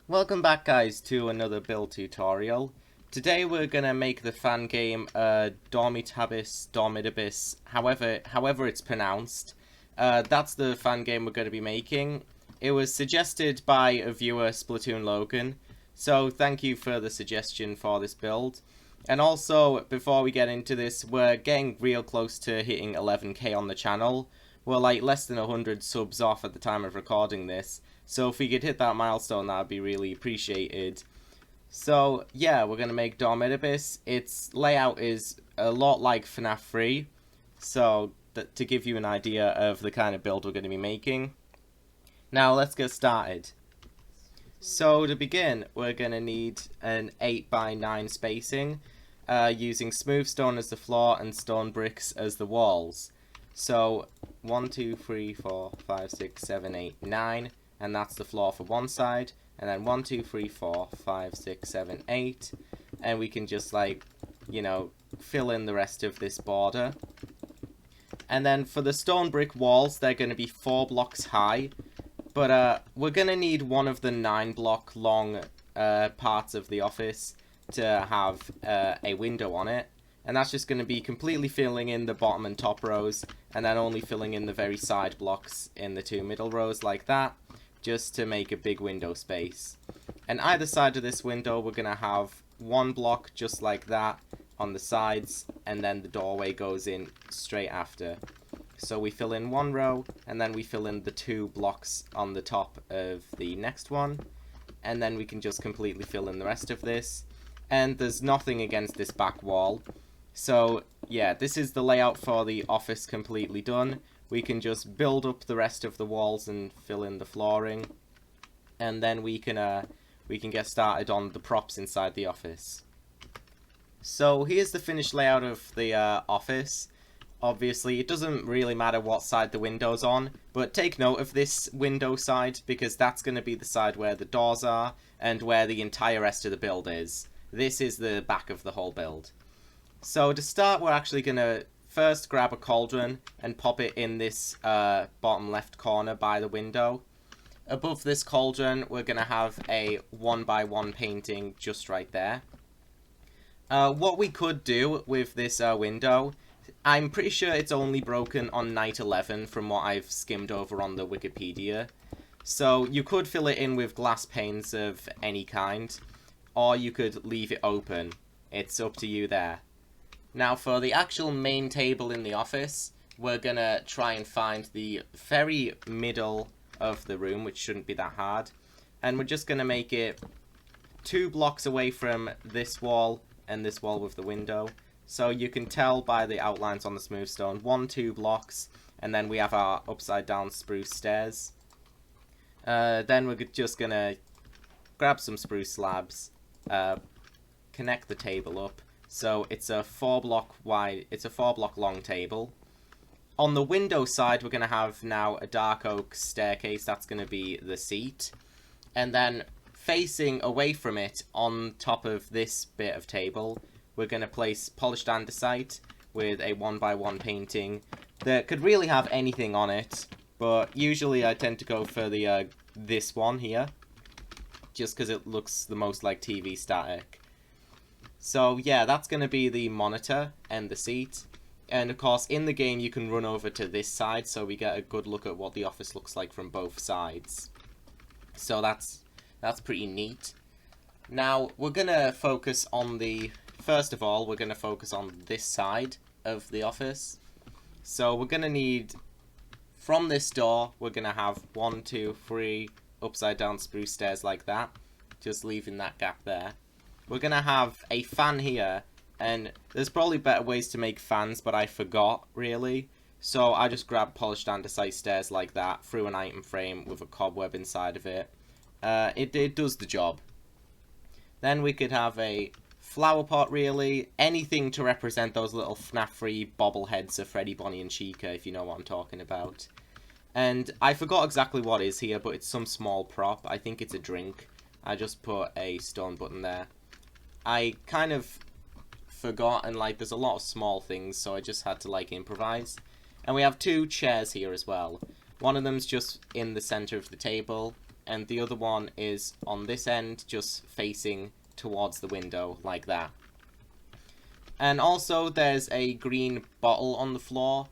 Welcome back, guys, to another build tutorial. Today we're gonna make the fan game Dormitabis, however it's pronounced. That's the fan game we're gonna be making. It was suggested by a viewer, Splatoon Logan, so thank you for the suggestion for this build. And also, before we get into this, we're getting real close to hitting 11k on the channel. We're like less than 100 subs off at the time of recording this. So if we could hit that milestone, that would be really appreciated. So yeah, we're going to make Dormitabis. Its layout is a lot like FNAF 3. So to give you an idea of the kind of build we're going to be making. Now let's get started. So to begin, we're going to need an 8x9 spacing, using smooth stone as the floor and stone bricks as the walls. So 1, 2, 3, 4, 5, 6, 7, 8, 9. And that's the floor for one side, and then 1, 2, 3, 4, 5, 6, 7, 8, and we can just fill in the rest of this border. And then for the stone brick walls, they're going to be 4 blocks high, but we're going to need one of the 9 block long parts of the office to have a window on it, and that's just going to be completely filling in the bottom and top rows, and then only filling in the very side blocks in the 2 middle rows like that, just to make a big window space. And either side of this window, we're going to have 1 block just like that on the sides, and then the doorway goes in straight after. So we fill in 1 row, and then we fill in the 2 blocks on the top of the next one, and then we can just completely fill in the rest of this. And there's nothing against this back wall. So yeah, this is the layout for the office completely done. We can just build up the rest of the walls and fill in the flooring, and then we can get started on the props inside the office. So here's the finished layout of the office. Obviously, it doesn't really matter what side the window's on, but take note of this window side, because that's going to be the side where the doors are and where the entire rest of the build is. This is the back of the whole build. So to start, we're actually going to first grab a cauldron and pop it in this bottom left corner by the window. Above this cauldron, we're going to have a 1x1 painting just right there. What we could do with this window, I'm pretty sure it's only broken on night 11 from what I've skimmed over on the Wikipedia. So you could fill it in with glass panes of any kind, or you could leave it open. It's up to you there. Now for the actual main table in the office, we're going to try and find the very middle of the room, which shouldn't be that hard. And we're just going to make it 2 blocks away from this wall and this wall with the window. So you can tell by the outlines on the smooth stone, 1, 2 blocks, and then we have our upside down spruce stairs. Then we're just going to grab some spruce slabs, connect the table up. So it's a 4 block wide, it's a 4 block long table. On the window side, we're going to have now a dark oak staircase. That's going to be the seat. And then facing away from it, on top of this bit of table, we're going to place polished andesite with a 1x1 painting that could really have anything on it. But usually I tend to go for the this one here, just because it looks the most like TV static. So yeah, that's going to be the monitor and the seat. And of course, in the game, you can run over to this side, so we get a good look at what the office looks like from both sides. So that's pretty neat. Now, we're going to focus on first of all, we're going to focus on this side of the office. So we're going to need, from this door, we're going to have 1, 2, 3 upside down spruce stairs like that. Just leaving that gap there. We're going to have a fan here, and there's probably better ways to make fans, but I forgot, really. So I just grabbed polished andesite stairs like that, through an item frame with a cobweb inside of it. It does the job. Then we could have a flower pot, really. Anything to represent those little FNAF 3 bobbleheads of Freddy, Bonnie, and Chica, if you know what I'm talking about. And I forgot exactly what is here, but it's some small prop. I think it's a drink. I just put a stone button there. I kind of forgot, and there's a lot of small things, so I just had to improvise. And we have 2 chairs here as well. One of them's just in the center of the table, and the other one is on this end, just facing towards the window, like that. And also, there's a green bottle on the floor,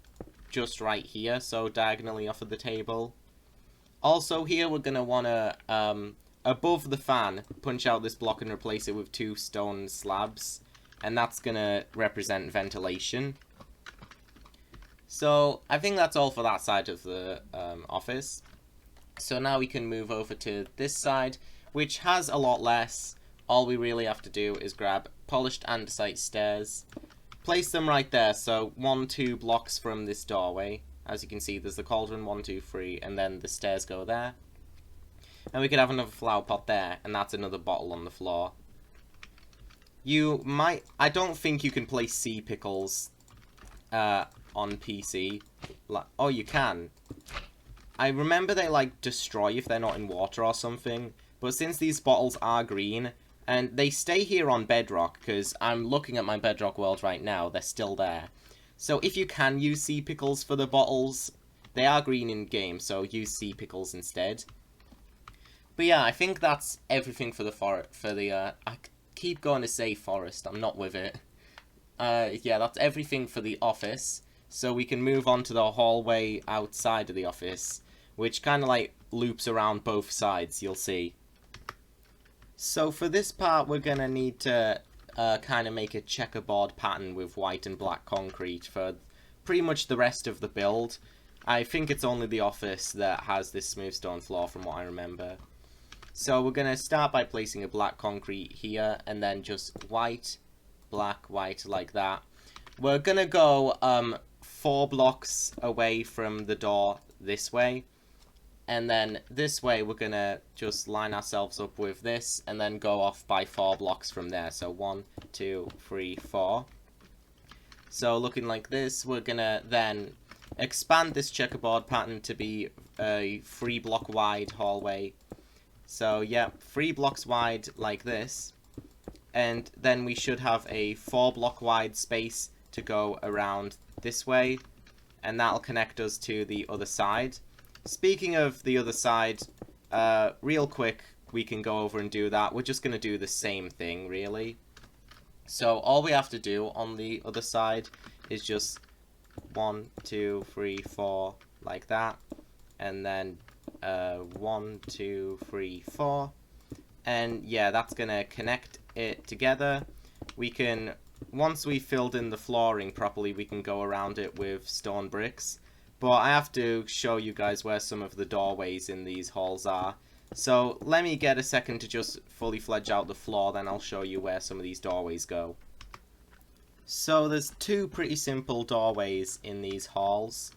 just right here, so diagonally off of the table. Also here, we're going to want to, above the fan, punch out this block and replace it with 2 stone slabs. And that's going to represent ventilation. So, I think that's all for that side of the office. So now we can move over to this side, which has a lot less. All we really have to do is grab polished andesite stairs, place them right there, so 1-2 blocks from this doorway. As you can see, there's the cauldron, 1, 2, 3, and then the stairs go there. And we could have another flower pot there, and that's another bottle on the floor. I don't think you can place sea pickles on PC. Oh, you can. I remember they, like, destroy if they're not in water or something. But since these bottles are green, and they stay here on bedrock, because I'm looking at my bedrock world right now, they're still there. So if you can use sea pickles for the bottles, they are green in game, so use sea pickles instead. But yeah, I think that's everything for the I keep going to say forest, I'm not with it. Yeah, that's everything for the office. So we can move on to the hallway outside of the office, which kind of like loops around both sides, you'll see. So for this part, we're going to need to kind of make a checkerboard pattern with white and black concrete for pretty much the rest of the build. I think it's only the office that has this smooth stone floor from what I remember. So we're going to start by placing a black concrete here, and then just white, black, white, like that. We're going to go 4 blocks away from the door this way. And then this way we're going to just line ourselves up with this, and then go off by 4 blocks from there. So 1, 2, 3, 4. So looking like this, we're going to then expand this checkerboard pattern to be a 3 block wide hallway. So yeah, 3 blocks wide like this. And then we should have a 4 block wide space to go around this way. And that'll connect us to the other side. Speaking of the other side, real quick, we can go over and do that. We're just going to do the same thing, really. So all we have to do on the other side is just 1, 2, 3, 4, like that. And then 1, 2, 3, 4. And yeah, that's going to connect it together. We can, once we've filled in the flooring properly, we can go around it with stone bricks. But I have to show you guys where some of the doorways in these halls are. So let me get a second to just fully fledge out the floor, then I'll show you where some of these doorways go. So there's 2 pretty simple doorways in these halls.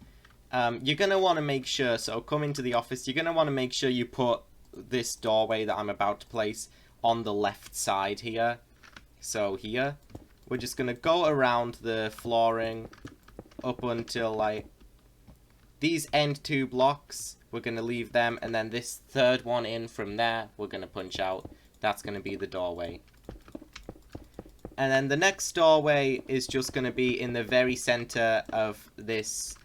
You're going to want to make sure, so coming to the office, you're going to want to make sure you put this doorway that I'm about to place on the left side here. So here, we're just going to go around the flooring up until like these end 2 blocks, we're going to leave them, and then this 3rd one in from there, we're going to punch out. That's going to be the doorway. And then the next doorway is just going to be in the very center of this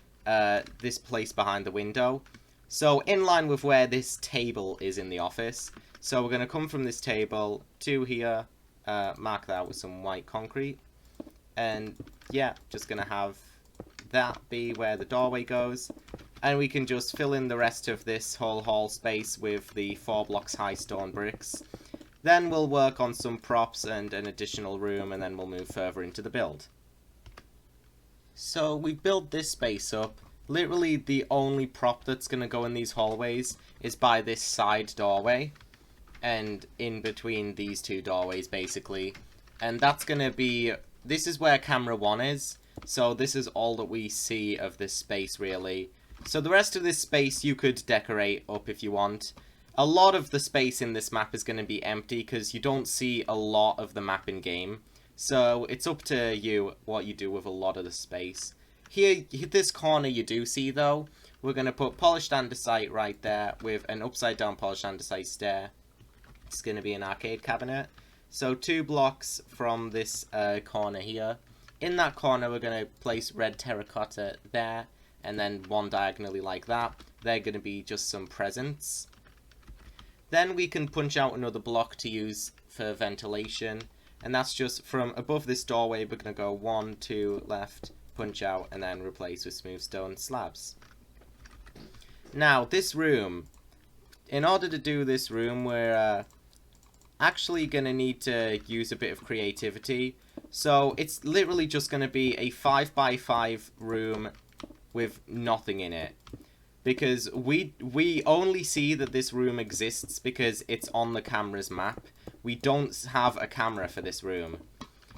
this place behind the window. So in line with where this table is in the office. So we're going to come from this table to here, mark that with some white concrete. And yeah, just going to have that be where the doorway goes, and we can just fill in the rest of this whole hall space with the 4 blocks high stone bricks. Then we'll work on some props and an additional room, and then we'll move further into the build. So we've built this space up. Literally the only prop that's going to go in these hallways is by this side doorway, and in between these 2 doorways basically. And that's going to be, this is where camera 1 is. So this is all that we see of this space, really. So the rest of this space you could decorate up if you want. A lot of the space in this map is going to be empty because you don't see a lot of the map in game. So it's up to you what you do with a lot of the space. Here, this corner you do see though. We're going to put polished andesite right there with an upside down polished andesite stair. It's going to be an arcade cabinet. So 2 blocks from this corner here. In that corner, we're going to place red terracotta there, and then 1 diagonally like that. They're going to be just some presents. Then we can punch out another block to use for ventilation. And that's just from above this doorway, we're going to go 1, 2, left, punch out, and then replace with smooth stone slabs. Now, this room. In order to do this room, we're actually going to need to use a bit of creativity. So, it's literally just going to be a 5x5 room with nothing in it. Because we only see that this room exists because it's on the camera's map. We don't have a camera for this room.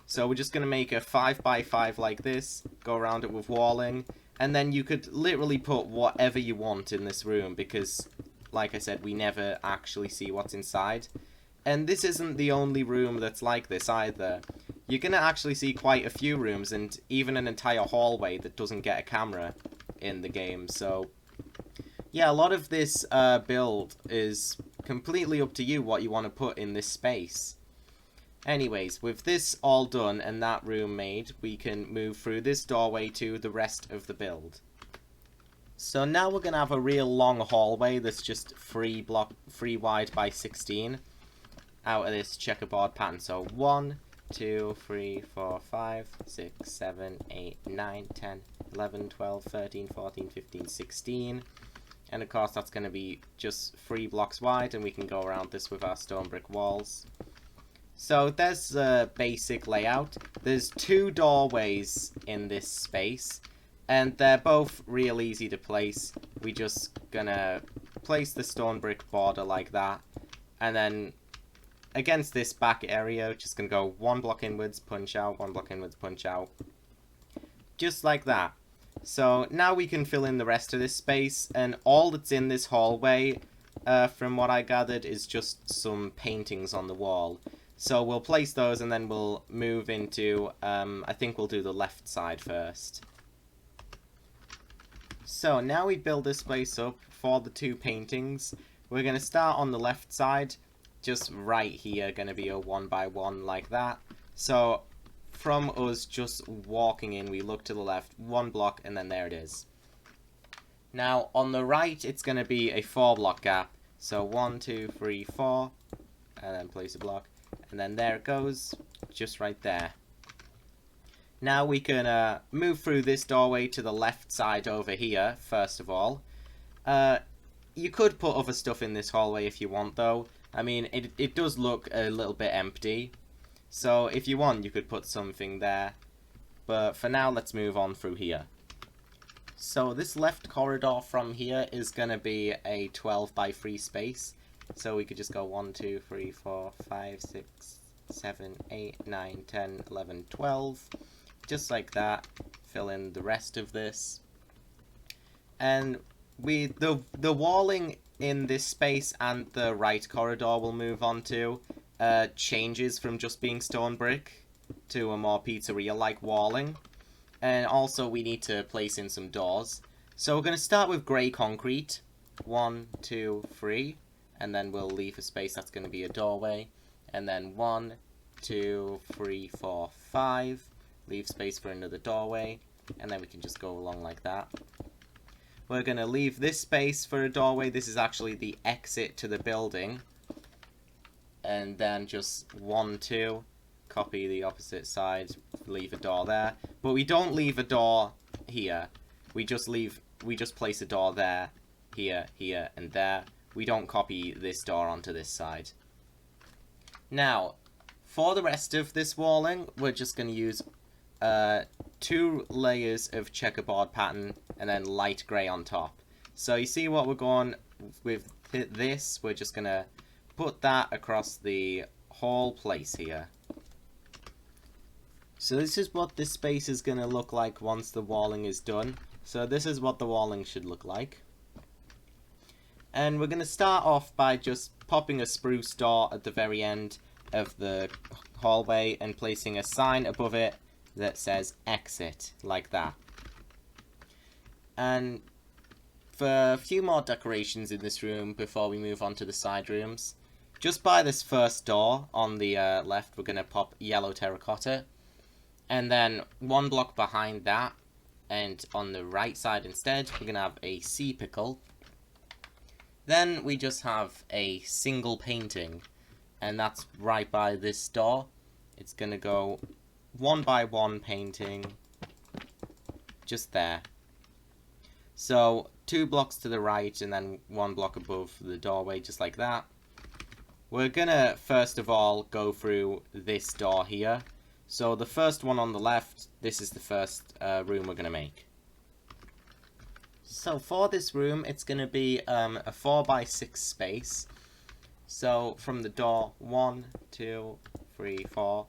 So we're just going to make a 5x5 like this, go around it with walling, and then you could literally put whatever you want in this room because, like I said, we never actually see what's inside. And this isn't the only room that's like this either. You're going to actually see quite a few rooms and even an entire hallway that doesn't get a camera in the game. So yeah, a lot of this build is completely up to you what you want to put in this space. Anyways, with this all done and that room made, we can move through this doorway to the rest of the build. So now we're going to have a real long hallway that's just 3 wide by 16 out of this checkerboard pattern. So 1, 2, 3, 4, 5, 6, 7, 8, 9, 10, 11, 12, 13, 14, 15, 16. And of course that's going to be just 3 blocks wide, and we can go around this with our stone brick walls. So there's the basic layout. There's 2 doorways in this space, and they're both real easy to place. We just gonna place the stone brick border like that, and then against this back area, just gonna go 1 block inwards, punch out, 1 block inwards, punch out. Just like that. So now we can fill in the rest of this space, and all that's in this hallway, from what I gathered, is just some paintings on the wall. So we'll place those and then we'll move into, I think we'll do the left side first. So now we build this place up for the 2 paintings. We're going to start on the left side, just right here, going to be a 1 by 1 like that. So from us just walking in, we look to the left, 1 block, and then there it is. Now on the right, it's going to be a 4 block gap. So 1, 2, 3, 4, and then place a block. And then there it goes, just right there. Now we can move through this doorway to the left side over here, first of all. You could put other stuff in this hallway if you want, though. I mean, it does look a little bit empty. So if you want, you could put something there. But for now, let's move on through here. So this left corridor from here is going to be a 12 by 3 space. So we could just go 1, 2, 3, 4, 5, 6, 7, 8, 9, 10, 11, 12. Just like that. Fill in the rest of this. And the walling in this space and the right corridor we'll move on to changes from just being stone brick to a more pizzeria-like walling. And also we need to place in some doors. So we're going to start with grey concrete. 1, 2, 3. And then we'll leave a space that's going to be a doorway. And then 1, 2, 3, 4, 5. Leave space for another doorway. And then we can just go along like that. We're going to leave this space for a doorway. This is actually the exit to the building. And then just 1, 2. Copy the opposite side. Leave a door there. But we don't leave a door here. We just place a door there, here, here, and there. We don't copy this door onto this side. Now, for the rest of this walling, we're just going to use 2 layers of checkerboard pattern and then light grey on top. So you see what we're going with this? We're just going to put that across the whole place here. So this is what this space is going to look like once the walling is done. So this is what the walling should look like. And we're going to start off by just popping a spruce door at the very end of the hallway and placing a sign above it that says exit, like that. And for a few more decorations in this room before we move on to the side rooms, just by this first door on the left, we're going to pop yellow terracotta. And then 1 block behind that, and on the right side instead, we're going to have a sea pickle. Then we just have a single painting, and that's right by this door. It's gonna go one by one painting, just there. So 2 blocks to the right and then 1 block above the doorway, just like that. We're gonna first of all go through this door here. So the first one on the left, this is the first room we're gonna make. So for this room, it's gonna be a 4 by 6 space. So from the door, 1, 2, 3, 4.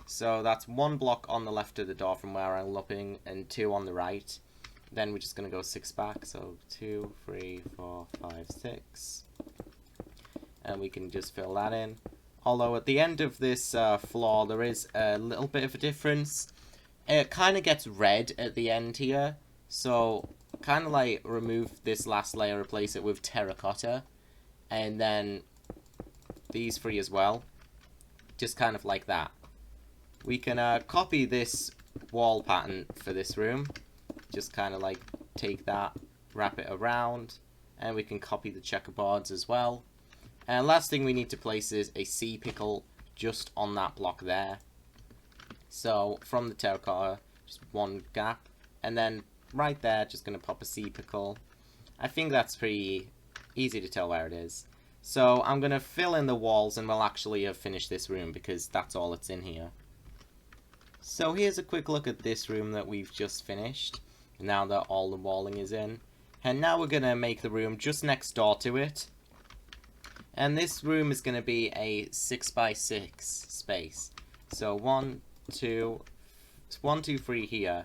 So that's 1 block on the left of the door from where I'm looking, and 2 on the right. Then we're just going to go 6 back, so 2, 3, 4, 5, 6. And we can just fill that in. Although at the end of this floor, there is a little bit of a difference. It kind of gets red at the end here. So kind of like remove this last layer, replace it with terracotta. And then these 3 as well. Just kind of like that. We can copy this wall pattern for this room. Just kind of like take that, wrap it around, and we can copy the checkerboards as well. And last thing we need to place is a sea pickle just on that block there. So from the terracotta, just 1 gap, and then right there, just going to pop a sea pickle. I think that's pretty easy to tell where it is. So I'm going to fill in the walls, and we'll actually have finished this room because that's all that's in here. So here's a quick look at this room that we've just finished, now that all the walling is in. And now we're going to make the room just next door to it. And this room is going to be a 6 by 6 space. So 1, 2, 3 here,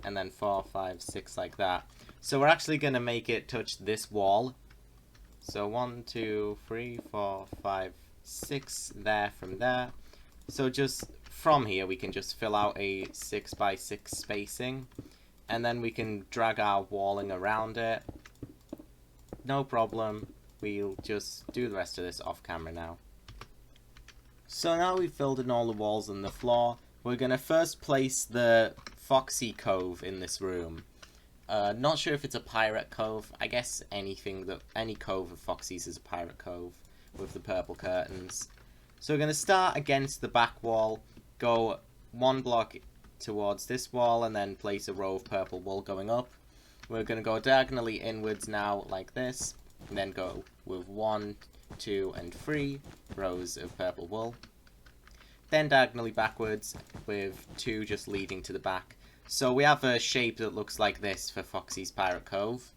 and then 4, 5, 6 like that. So we're actually going to make it touch this wall. So 1, 2, 3, 4, 5, 6 there from there. So just from here we can just fill out a 6 by 6 spacing, and then we can drag our walling around it. No problem. We'll just do the rest of this off camera now. So now we've filled in all the walls and the floor, we're going to first place the Foxy Cove in this room. Not sure if it's a pirate cove. I guess any cove of Foxy's is a pirate cove with the purple curtains. So we're going to start against the back wall, go 1 block towards this wall, and then place a row of purple wool going up. We're going to go diagonally inwards now like this, and then go with 1, 2, and 3 rows of purple wool. Then diagonally backwards with 2 just leading to the back. So we have a shape that looks like this for Foxy's Pirate Cove.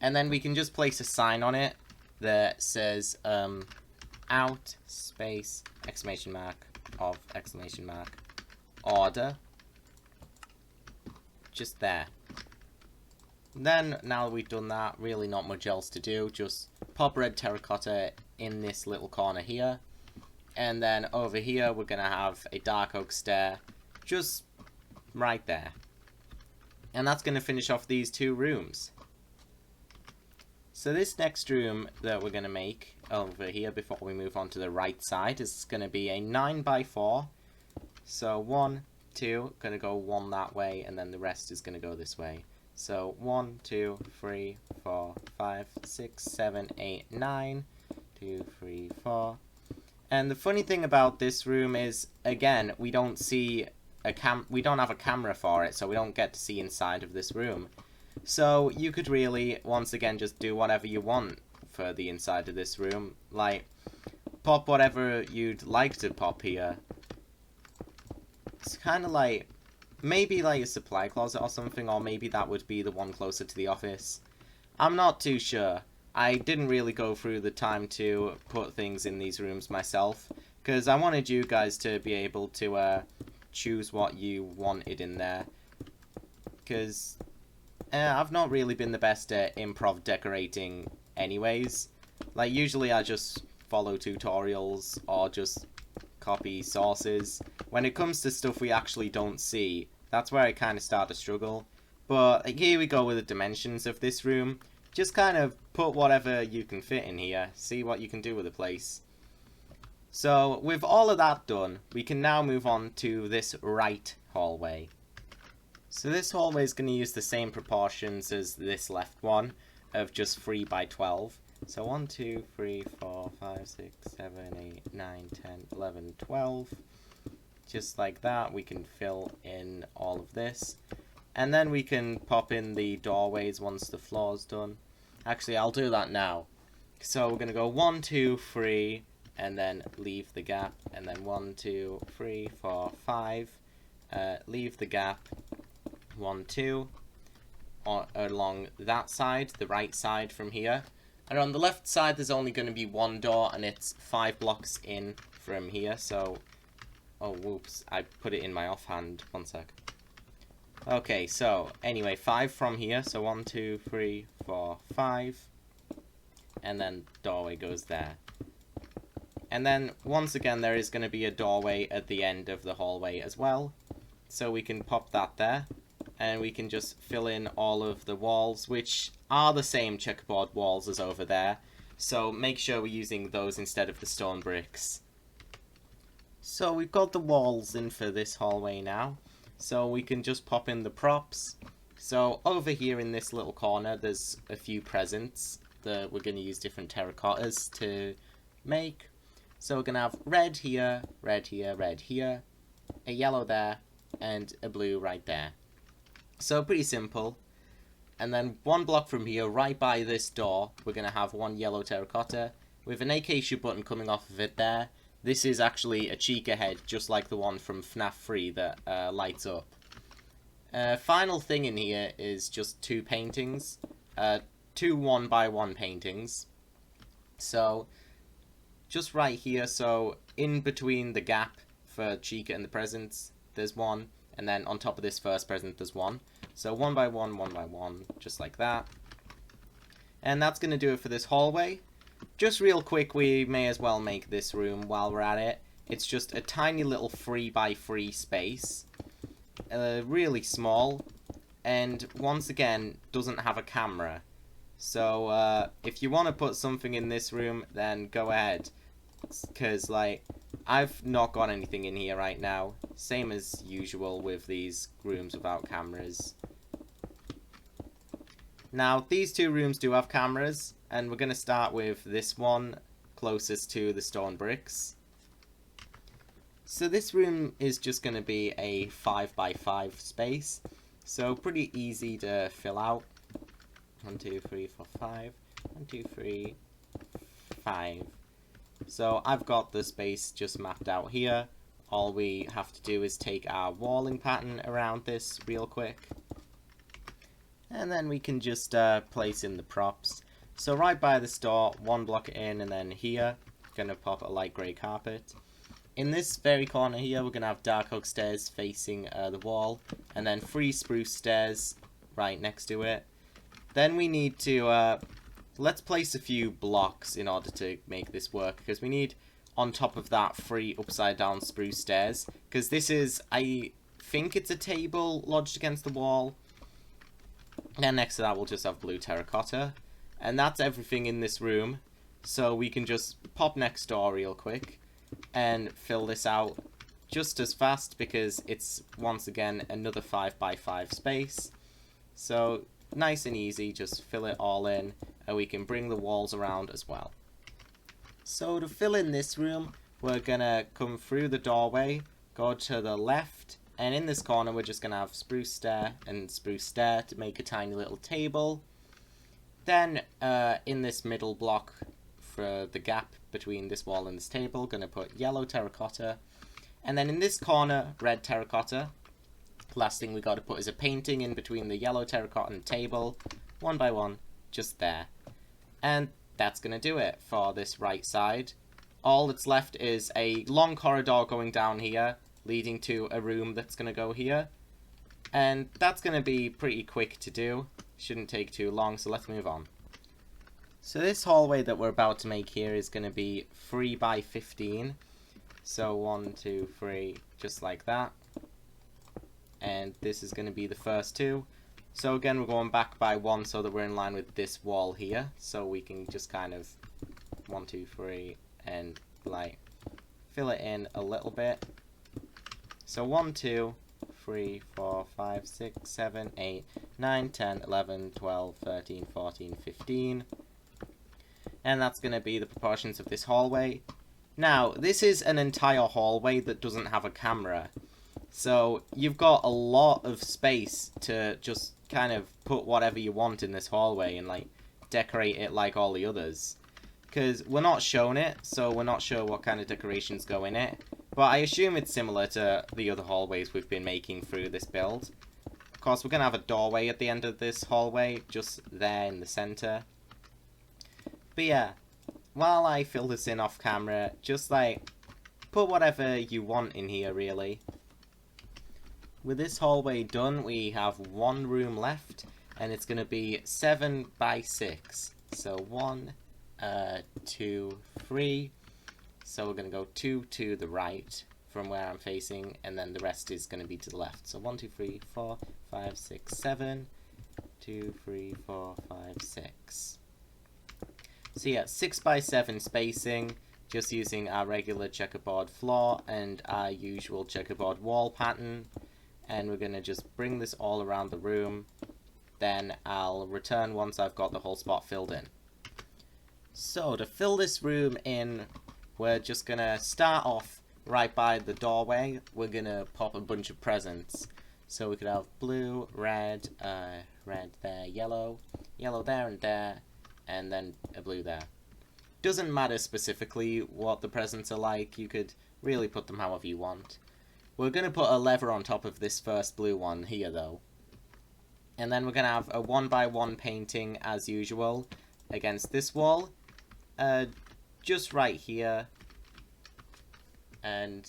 And then we can just place a sign on it that says out space exclamation mark of exclamation mark order. Just there. Then, now that we've done that, really not much else to do. Just pop red terracotta in this little corner here. And then over here, we're going to have a dark oak stair just right there. And that's going to finish off these 2 rooms. So this next room that we're going to make over here before we move on to the right side is going to be a 9 by 4. So 1, 2, going to go 1 that way, and then the rest is going to go this way. So 1, 2, 3, 4, 5, 6, 7, 8, 9, 2, 3, 4. And the funny thing about this room is, again, we don't see we don't have a camera for it, so we don't get to see inside of this room. So you could really, once again, just do whatever you want for the inside of this room. Like, pop whatever you'd like to pop here. It's kind of like, maybe like a supply closet or something, or maybe that would be the one closer to the office. I'm not too sure. I didn't really go through the time to put things in these rooms myself, because I wanted you guys to be able to choose what you wanted in there. Because I've not really been the best at improv decorating anyways. Like, usually I just follow tutorials or just copy sources. When it comes to stuff we actually don't see, that's where I kind of start to struggle. But here we go with the dimensions of this room. Just kind of put whatever you can fit in here, see what you can do with the place. So with all of that done, we can now move on to this right hallway. So this hallway is going to use the same proportions as this left one, of just 3 by 12. So 1, 2, 3, 4, 5, 6, 7, 8, 9, 10, 11, 12. Just like that, we can fill in all of this. And then we can pop in the doorways once the floor's done. Actually, I'll do that now. So we're going to go 1, 2, 3, and then leave the gap. And then 1, 2, 3, 4, 5. Leave the gap. 1, 2. Along that side, the right side from here. And on the left side, there's only going to be one door, and it's 5 blocks in from here. So, oh, whoops, I put it in my offhand. 1 sec. Okay, so, anyway, 5 from here. So, 1, 2, 3, 4, 5. And then doorway goes there. And then, once again, there is going to be a doorway at the end of the hallway as well. So, we can pop that there. And we can just fill in all of the walls, which are the same checkerboard walls as over there. So make sure we're using those instead of the stone bricks. So we've got the walls in for this hallway now. So we can just pop in the props. So over here in this little corner, there's a few presents that we're going to use different terracottas to make. So we're going to have red here, red here, red here, a yellow there, and a blue right there. So pretty simple. And then 1 block from here, right by this door, we're going to have 1 yellow terracotta with an AK shoot button coming off of it there. This is actually a Chica head, just like the one from FNAF 3 that lights up. Final thing in here is just 2 paintings. 2 1x1 paintings. So, just right here, so in between the gap for Chica and the presents, there's 1. And then on top of this first present, there's 1. So 1x1, 1x1, just like that. And that's going to do it for this hallway. Just real quick, we may as well make this room while we're at it. It's just a tiny little 3x3 space. Really small. And once again, doesn't have a camera. So if you want to put something in this room, then go ahead. Because, like, I've not got anything in here right now. Same as usual with these rooms without cameras. Now, these 2 rooms do have cameras, and we're going to start with this one closest to the stone bricks. So this room is just going to be a 5x5 space, so pretty easy to fill out. 1, 2, 3, 4, 5. 1, 2, 3, 5. So I've got the space just mapped out here. All we have to do is take our walling pattern around this real quick. And then we can just place in the props. So right by this door, 1 block in, and then here, gonna pop a light grey carpet. In this very corner here, we're gonna have dark oak stairs facing the wall, and then 3 spruce stairs right next to it. Then we need to let's place a few blocks in order to make this work, because we need on top of that 3 upside down spruce stairs, because this is, I think it's a table lodged against the wall. Then next to that we'll just have blue terracotta, and that's everything in this room. So we can just pop next door real quick and fill this out just as fast, because it's once again another 5x5 space. So nice and easy, just fill it all in, and we can bring the walls around as well. So to fill in this room, we're gonna come through the doorway, go to the left, and in this corner we're just gonna have spruce stair and spruce stair to make a tiny little table. Then in this middle block for the gap between this wall and this table, gonna put yellow terracotta, and then in this corner red terracotta. Last thing we got to put is a painting in between the yellow terracotta and table, 1x1, just there. And that's going to do it for this right side. All that's left is a long corridor going down here, leading to a room that's going to go here. And that's going to be pretty quick to do. Shouldn't take too long, so let's move on. So this hallway that we're about to make here is going to be 3x15. So 1, 2, 3, just like that. And this is going to be the first 2. So again, we're going back by 1 so that we're in line with this wall here. So we can just kind of 1, 2, 3 and like fill it in a little bit. So 1, 2, 3, 4, 5, 6, 7, 8, 9, 10, 11, 12, 13, 14, 15. and that's going to be the proportions of this hallway. Now, this is an entire hallway that doesn't have a camera, so you've got a lot of space to just kind of put whatever you want in this hallway and like decorate it like all the others. Because we're not shown it, so we're not sure what kind of decorations go in it. But I assume it's similar to the other hallways we've been making through this build. Of course, we're going to have a doorway at the end of this hallway, just there in the center. But yeah, while I fill this in off camera, just like, put whatever you want in here, really. With this hallway done, we have one room left, and it's going to be 7 by 6. So 1, 2, 3. So we're going to go 2 to the right from where I'm facing, and then the rest is going to be to the left. So 1, 2, 3, 4, 5, 6, 7. 2, 3, 4, 5, 6. So yeah, 6 by 7 spacing, just using our regular checkerboard floor and our usual checkerboard wall pattern. And we're going to just bring this all around the room. Then I'll return once I've got the whole spot filled in. So to fill this room in, we're just going to start off right by the doorway. We're going to pop a bunch of presents. So we could have blue, red, red there, yellow, yellow there and there, and then a blue there. Doesn't matter specifically what the presents are like, you could really put them however you want. We're going to put a lever on top of this first blue one here though. And then we're going to have a 1 by 1 painting as usual against this wall. Just right here. And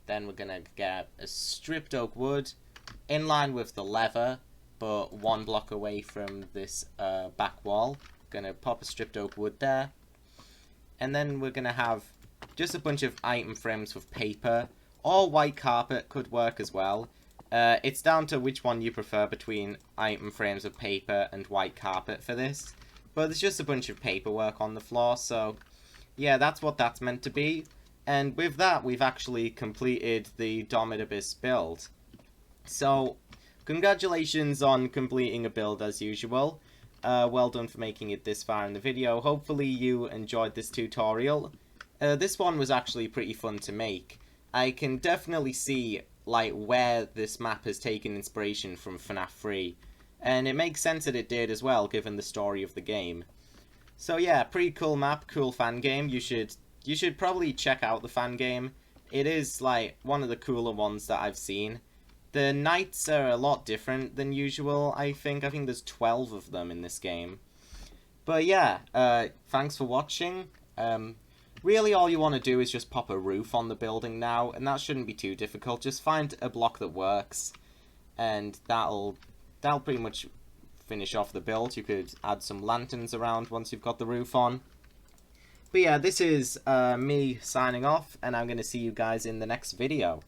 then we're going to get a stripped oak wood in line with the lever, but 1 block away from this back wall. Gonna pop a stripped oak wood there. And then we're gonna have just a bunch of item frames with paper, or white carpet could work as well. It's down to which one you prefer between item frames of paper and white carpet for this. But there's just a bunch of paperwork on the floor, so yeah, that's what that's meant to be. And with that, we've actually completed the Dormitabis build. So, congratulations on completing a build as usual. Well done for making it this far in the video. Hopefully you enjoyed this tutorial. This one was actually pretty fun to make. I can definitely see like where this map has taken inspiration from FNAF 3. And it makes sense that it did as well, given the story of the game. So yeah, pretty cool map, cool fan game. You should probably check out the fan game. It is like one of the cooler ones that I've seen. The knights are a lot different than usual, I think. I think there's 12 of them in this game. But yeah, thanks for watching. Really all you want to do is just pop a roof on the building now, and that shouldn't be too difficult. Just find a block that works, and that'll pretty much finish off the build. You could add some lanterns around once you've got the roof on. But yeah, this is me signing off, and I'm going to see you guys in the next video.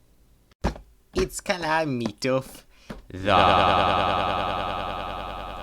It's Calamitough.